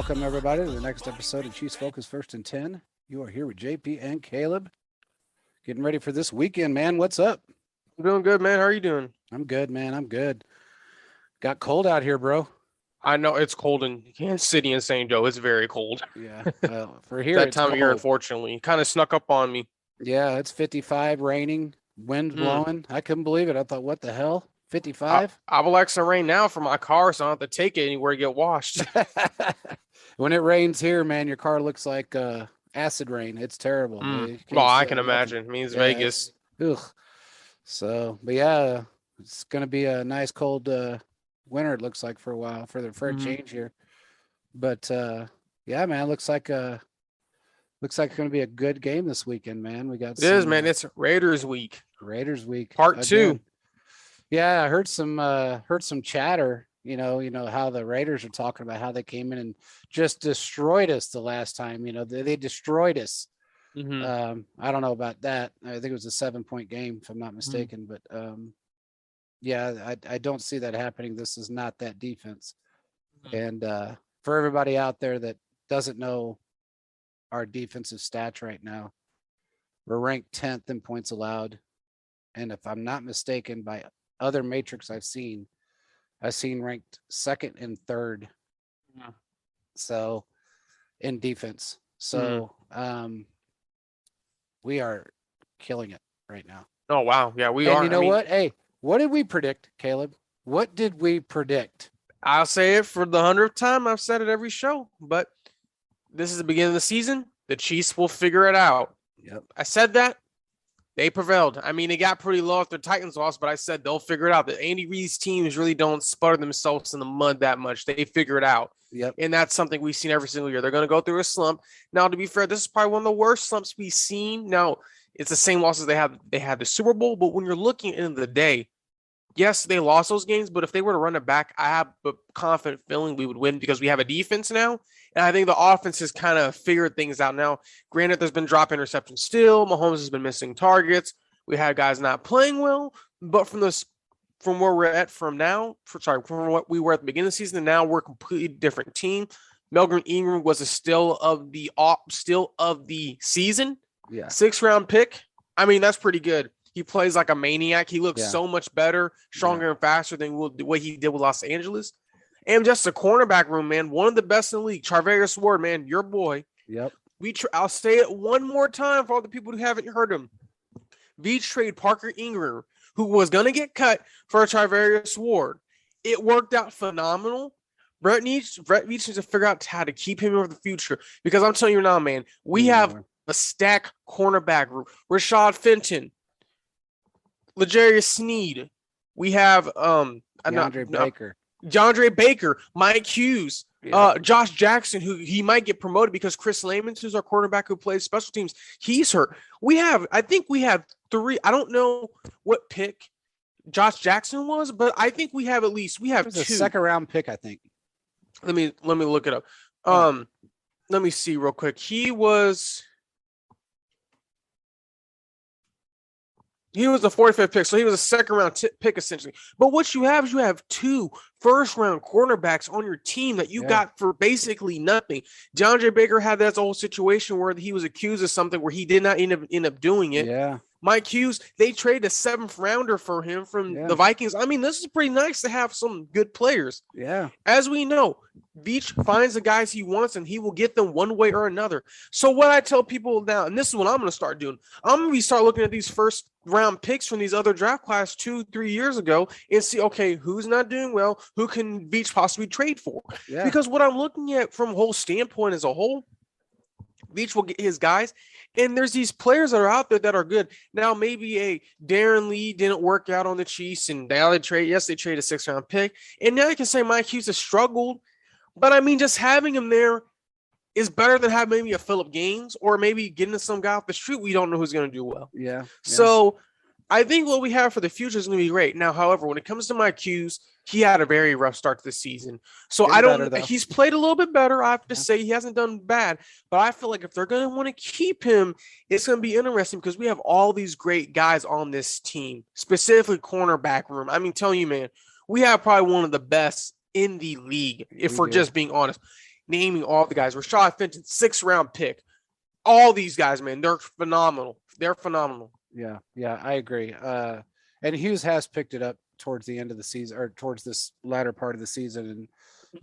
Welcome, everybody, to the next episode of Chiefs Focus First and 10. You are here with JP and Caleb. Getting ready for this weekend, man. What's up? I'm doing good, man. How are you doing? I'm good, man. I'm good. Got cold out here, bro. I know it's cold in Kansas City and St. Joe. It's very cold. Yeah. Well, for here, That it's time of year, cold. unfortunately. Kind of snuck up on me. Yeah, it's 55, raining, wind blowing. I couldn't believe it. I thought, what the hell? 55? I would like some rain now for my car, so I don't have to take it anywhere to get washed. When it rains here, man, your car looks like acid rain. It's terrible. You can't Well, I see can nothing. imagine. It means Yeah, Vegas. Ugh. So, but yeah, it's going to be a nice cold winter, it looks like, for a while, for a change here. But yeah, man, looks like it's going to be a good game this weekend, man. We got It is, man. It's Raiders week. Raiders week. Part 2. Yeah, I heard some chatter, you know how the Raiders are talking about how they came in and just destroyed us the last time, they destroyed us. I don't know about that. I think it was a 7-point game, if I'm not mistaken, but yeah, I don't see that happening. This is not that defense. And for everybody out there that doesn't know our defensive stats right now, we're ranked 10th in points allowed. And if I'm not mistaken, by other matrix I've seen ranked 2nd and 3rd. So in defense. So we are killing it right now. Oh, wow. Yeah, we and are. You know what? Hey, what did we predict, Caleb? What did we predict? I'll say it for the 100th time. I've said it every show, but this is the beginning of the season. The Chiefs will figure it out. Yep. I said that. They prevailed. I mean, it got pretty low after Titans lost, but I said they'll figure it out. The Andy Reid's teams really don't sputter themselves in the mud that much. They figure it out. Yep. And that's something we've seen every single year. They're going to go through a slump. Now, to be fair, this is probably one of the worst slumps we've seen. Now, it's the same losses they had the Super Bowl, but when you're looking at the end of the day, yes, they lost those games, but if they were to run it back, I have a confident feeling we would win because we have a defense now. And I think the offense has kind of figured things out now. Granted, there's been drop interceptions still. Mahomes has been missing targets. We had guys not playing well, but from where we're at from what we were at the beginning of the season, and now we're a completely different team. Melvin Ingram was a still of the season. Yeah. 6th round pick. I mean, that's pretty good. He plays like a maniac. He looks so much better, stronger, and faster than what he did with Los Angeles. And just the cornerback room, man, one of the best in the league. Charvarius Ward, man, your boy. Yep. I'll say it one more time for all the people who haven't heard him. We trade Parker Ingram, who was going to get cut, for Charvarius Ward. It worked out phenomenal. Brett needs to figure out how to keep him in the future, because I'm telling you now, man, we have a stacked cornerback group. Rashad Fenton, L'Jarius Sneed. We have DeAndre Baker, Mike Hughes, Josh Jackson, who he might get promoted because Chris Lamons, who's our quarterback who plays special teams, he's hurt. I think we have 3. I don't know what pick Josh Jackson was, but I think we have 2. A 2nd round pick, I think. Let me look it up. Let me see real quick. He was a 45th pick, so he was a 2nd round pick essentially. But what you have is 2 first-round cornerbacks on your team that you got for basically nothing. DeAndre Baker had that whole situation where he was accused of something where he did not end up doing it. Yeah. Mike Hughes, they traded a 7th rounder for him from the Vikings. I mean, this is pretty nice to have some good players. Yeah. As we know, Veach finds the guys he wants and he will get them one way or another. So what I tell people now, and this is what I'm going to start doing, I'm going to start looking at these first round picks from these other draft class 2-3 years ago and see, okay, who's not doing well? Who can Veach possibly trade for? Yeah. Because what I'm looking at from a whole standpoint as a whole, Veach will get his guys. And there's these players that are out there that are good. Now, maybe a Darren Lee didn't work out on the Chiefs, and now they trade a 6th round pick. And now you can say Mike Hughes has struggled. But I mean, just having him there is better than having maybe a Phillip Gaines or maybe getting some guy off the street. We don't know who's going to do well. Yeah. So I think what we have for the future is going to be great. Now, however, when it comes to Mike Hughes, he had a very rough start to the season. So he's played a little bit better. I have to say he hasn't done bad, but I feel like if they're going to want to keep him, it's going to be interesting because we have all these great guys on this team, specifically cornerback room. I mean, telling you, man, we have probably one of the best in the league, if we're just being honest. naming all the guys. Rashad Fenton, 6th-round pick. All these guys, man, they're phenomenal. They're phenomenal. Yeah, I agree. And Hughes has picked it up towards the end of the season, or towards this latter part of the season.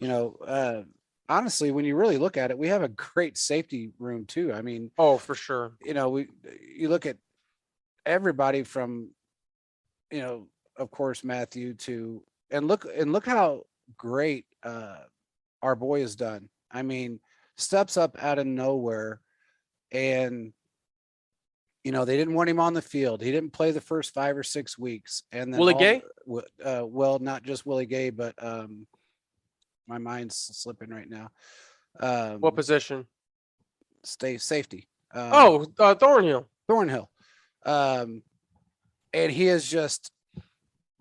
And, honestly, when you really look at it, we have a great safety room too. I mean, oh, for sure. You look at everybody from, of course, Matthew and look how great our boy has done. I mean, steps up out of nowhere, and they didn't want him on the field. He didn't play the first 5 or 6 weeks, and then Willie Gay. Well, not just Willie Gay, but my mind's slipping right now. What position? Safety. Thornhill. And he is just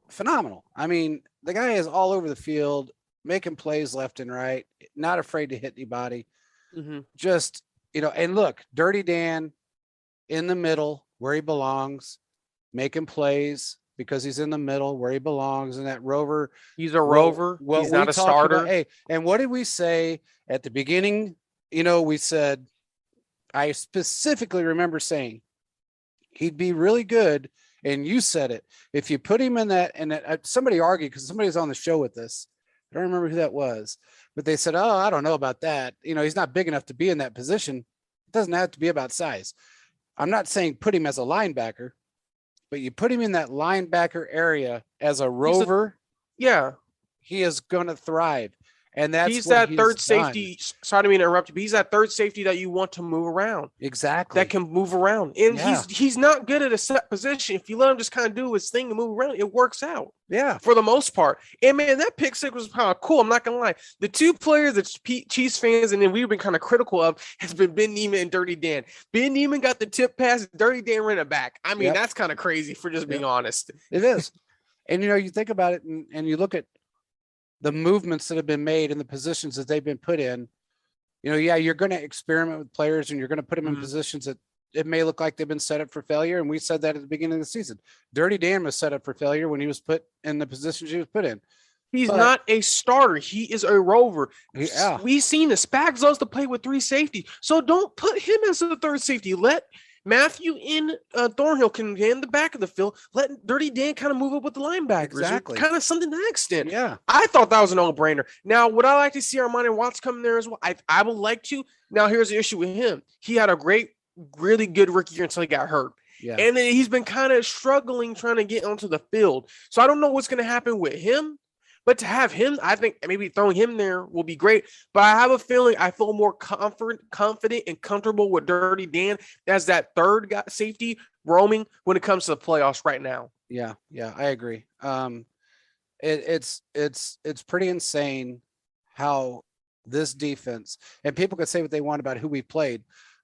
phenomenal. I mean, the guy is all over the field, making plays left and right, not afraid to hit anybody. Mm-hmm. Just, and look, Dirty Dan in the middle where he belongs, making plays because he's in the middle where he belongs. And that rover, he's a rover. He's not a starter. Hey, and what did we say at the beginning? We said, I specifically remember saying he'd be really good. And you said it, if you put him in that, and somebody argued, because somebody was on the show with this. I don't remember who that was, but they said, I don't know about that. He's not big enough to be in that position. It doesn't have to be about size. I'm not saying put him as a linebacker, but you put him in that linebacker area as a rover. He is going to thrive. And he's that third safety. Sorry to interrupt you, but he's that third safety that you want to move around. Exactly. That can move around. And he's not good at a set position. If you let him just kind of do his thing and move around, it works out. Yeah. For the most part. And man, that pick six was kind of cool. I'm not going to lie. The two players that Chiefs fans and then we've been kind of critical of has been Ben Niemann and Dirty Dan. Ben Niemann got the tip pass. Dirty Dan ran it back. I mean, that's kind of crazy for just being honest. It is. And, you think about it and you look at the movements that have been made and the positions that they've been put in, you're going to experiment with players and you're going to put them in positions that it may look like they've been set up for failure. And we said that at the beginning of the season. Dirty Dan was set up for failure when he was put in the positions he was put in. He's not a starter. He is a rover. Yeah. We've seen this. Spags loves to play with 3 safeties. So don't put him as a third safety. Let Matthew in Thornhill can get in the back of the field. Let Dirty Dan kind of move up with the linebackers. Exactly. Kind of something to that extent. Yeah. I thought that was a no-brainer. Now, would I like to see Armani Watts come there as well? I would like to. Now, here's the issue with him. He had a really good rookie year until he got hurt. Yeah. And then he's been kind of struggling trying to get onto the field. So I don't know what's going to happen with him. But to have him, I think maybe throwing him there will be great. But I have a feeling I feel more confident and comfortable with Dirty Dan as that third guy, safety roaming when it comes to the playoffs right now. Yeah, I agree. It's pretty insane how this defense, and people could say what they want about who we played,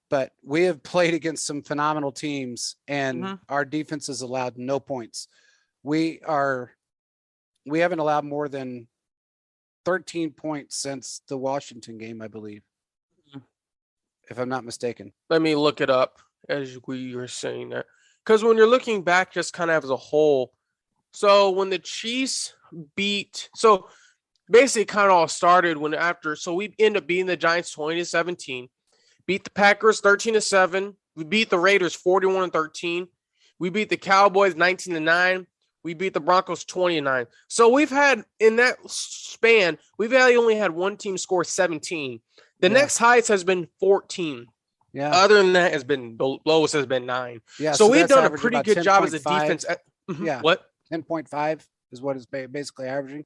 but we have played against some phenomenal teams, and our defense has allowed no points. We haven't allowed more than 13 points since the Washington game, I believe, if I'm not mistaken. Let me look it up as we were saying that. Because when you're looking back just kind of as a whole, so when the Chiefs so basically kind of all started so we end up beating the Giants 20-17, beat the Packers 13-7, we beat the Raiders 41-13, we beat the Cowboys 19-9, we beat the Broncos 20-9. So we've had, in that span, only had one team score 17. The next highest has been 14. Yeah. Other than that, the lowest has been 9. Yeah. So we've done a pretty good job as a defense. Yeah. What? 10.5 is what it's basically averaging.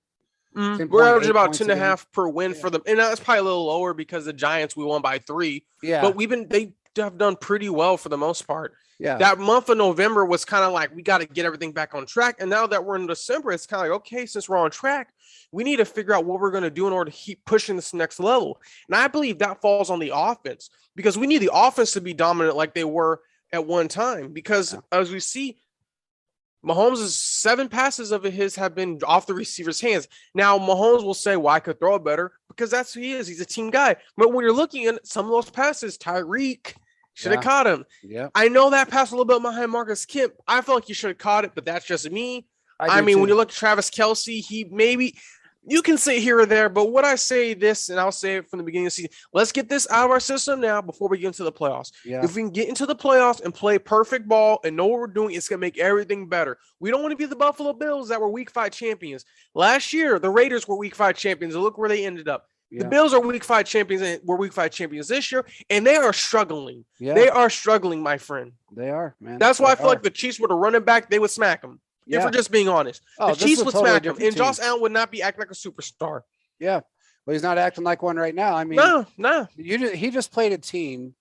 We're averaging about 10.5 per win for them. And that's probably a little lower because the Giants, we won by 3. Yeah. But they have done pretty well for the most part. Yeah. That month of November was kind of like, we got to get everything back on track. And now that we're in December, it's kind of like, okay, since we're on track, we need to figure out what we're going to do in order to keep pushing this next level. And I believe that falls on the offense because we need the offense to be dominant like they were at one time. Because as we see, Mahomes' 7 passes of his have been off the receiver's hands. Now, Mahomes will say, well, I could throw it better because that's who he is. He's a team guy. But when you're looking at some of those passes, Tyreek should have caught him. Yeah. I know that passed a little bit behind Marcus Kemp. I felt like you should have caught it, but that's just me. I mean, when you look at Travis Kelce, he maybe You can say here or there, but what I say this, and I'll say it from the beginning of the season, let's get this out of our system now before we get into the playoffs. Yeah. If we can get into the playoffs and play perfect ball and know what we're doing, it's going to make everything better. We don't want to be the Buffalo Bills that were Week 5 champions. Last year, the Raiders were Week 5 champions, and look where they ended up. The Bills are Week 5 champions, and we're Week 5 champions this year, and they are struggling. Yeah. They are struggling, my friend. They are, man. That's why I feel like the Chiefs were to run it back, they would smack them. Yeah. If we're just being honest. The Chiefs would smack him, and Josh Allen would not be acting like a superstar. Yeah. Well, he's not acting like one right now. I mean, no. He just played a team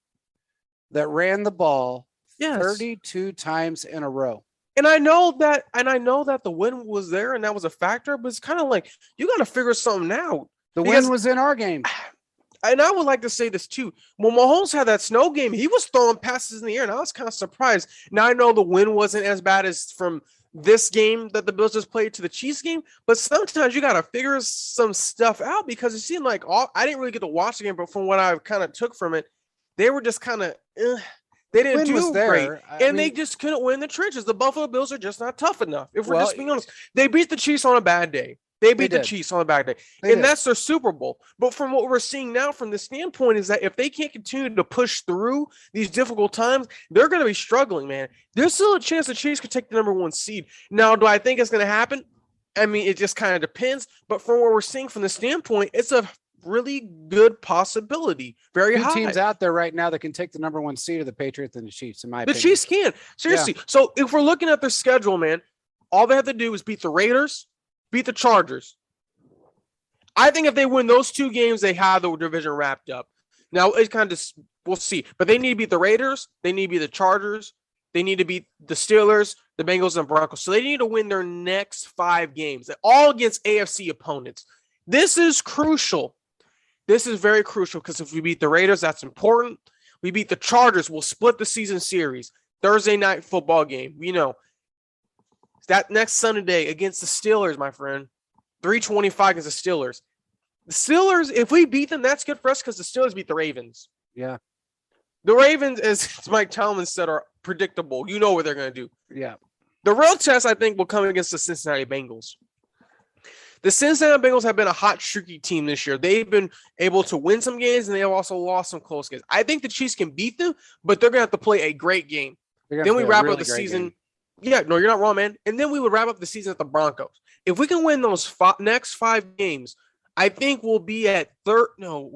that ran the ball 32 times in a row. And I know that the win was there and that was a factor, but it's kind of like you got to figure something out. The win was in our game. And I would like to say this too. When Mahomes had that snow game, he was throwing passes in the air, and I was kind of surprised. Now I know the win wasn't as bad as from this game that the Bills just played to the Chiefs game, but sometimes you got to figure some stuff out because it seemed like I didn't really get to watch the game, but from what I kind of took from it, they were just kind of they didn't do great, and they just couldn't win the trenches. The Buffalo Bills are just not tough enough. If we're just being honest, they beat the Chiefs on a bad day. They beat the Chiefs on a bad day, and that's their Super Bowl. But from what we're seeing now from this standpoint is that if they can't continue to push through these difficult times, they're going to be struggling, man. There's still a chance the Chiefs could take the number 1 seed. Now, do I think it's going to happen? I mean, it just kind of depends. But from what we're seeing from the standpoint, it's a really good possibility. Very high. Teams out there right now that can take the number 1 seed of the Patriots and the Chiefs, in my opinion. The Chiefs can. Seriously. Yeah. So if we're looking at their schedule, man, all they have to do is beat the Raiders, beat the Chargers. I think if they win those 2 games, they have the division wrapped up. Now, it's kind of just, we'll see. But they need to beat the Raiders. They need to beat the Chargers. They need to beat the Steelers, the Bengals, and Broncos. So they need to win their next 5 games, all against AFC opponents. This is crucial. This is very crucial because if we beat the Raiders, that's important. We beat the Chargers, we'll split the season series. Thursday night football game. You know, that next Sunday against the Steelers, my friend. 325 against the Steelers. The Steelers, if we beat them, that's good for us because the Steelers beat the Ravens. Yeah. The Ravens, as Mike Tomlin said, are predictable. You know what they're going to do. Yeah. The real test, I think, will come against the Cincinnati Bengals. The Cincinnati Bengals have been a hot, streaky team this year. They've been able to win some games, and they have also lost some close games. I think the Chiefs can beat them, but they're going to have to play a great game. Then we wrap up the season. Game. Yeah, no, you're not wrong, man. And then we would wrap up the season at the Broncos. If we can win those next 5 games, I think we'll be at 13 and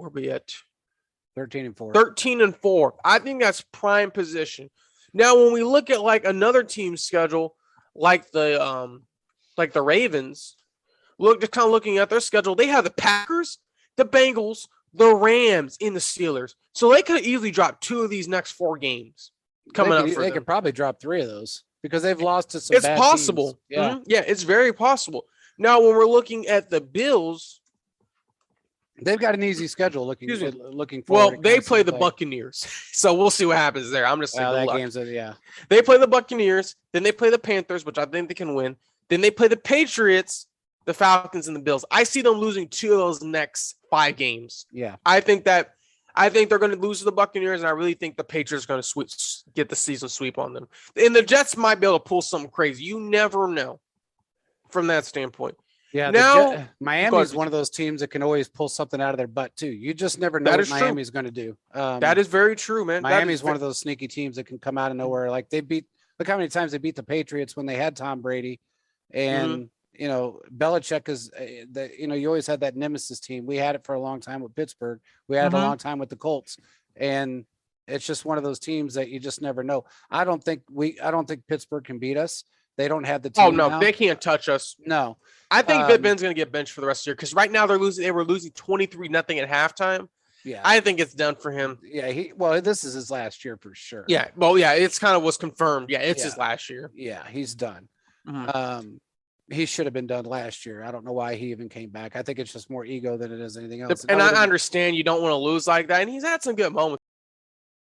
4. 13 and 4. I think that's prime position. Now, when we look at like another team's schedule, like the Ravens, just kind of looking at their schedule, they have the Packers, the Bengals, the Rams, and the Steelers. So they could easily drop 2 of these next 4 games coming up for them. They could probably drop 3 of those because they've lost to some bad possible. Teams. Yeah. Mm-hmm. Yeah, it's very possible. Now, when we're looking at the Bills, they've got an easy schedule looking forward. Well, they play the Buccaneers. So we'll see what happens there. I'm just saying that game's They play the Buccaneers, then they play the Panthers, which I think they can win. Then they play the Patriots, the Falcons, and the Bills. I see them losing 2 of those next 5 games. Yeah. I think they're going to lose to the Buccaneers, and I really think the Patriots are going to get the season sweep on them. And the Jets might be able to pull something crazy. You never know from that standpoint. Yeah, now Miami is one of those teams that can always pull something out of their butt too. You just never know what Miami's going to do. That is very true, man. Miami's one of those sneaky teams that can come out of nowhere. Like look how many times they beat the Patriots when they had Tom Brady, and you know Belichick is you always had that nemesis team. We had it for a long time with Pittsburgh. We had it a long time with the Colts, and it's just one of those teams that you just never know. I don't think Pittsburgh can beat us. They don't have the team. Oh no, now. They can't touch us. No, I think Big Ben's going to get benched for the rest of the year because right now they were losing 23-0 at halftime. Yeah, I think it's done for him. Yeah, this is his last year for sure. Yeah, well, yeah, it's kind of was confirmed. Yeah, it's his last year. Yeah, he's done. He should have been done last year. I don't know why he even came back. I think it's just more ego than it is anything else. And I understand you don't want to lose like that, and he's had some good moments.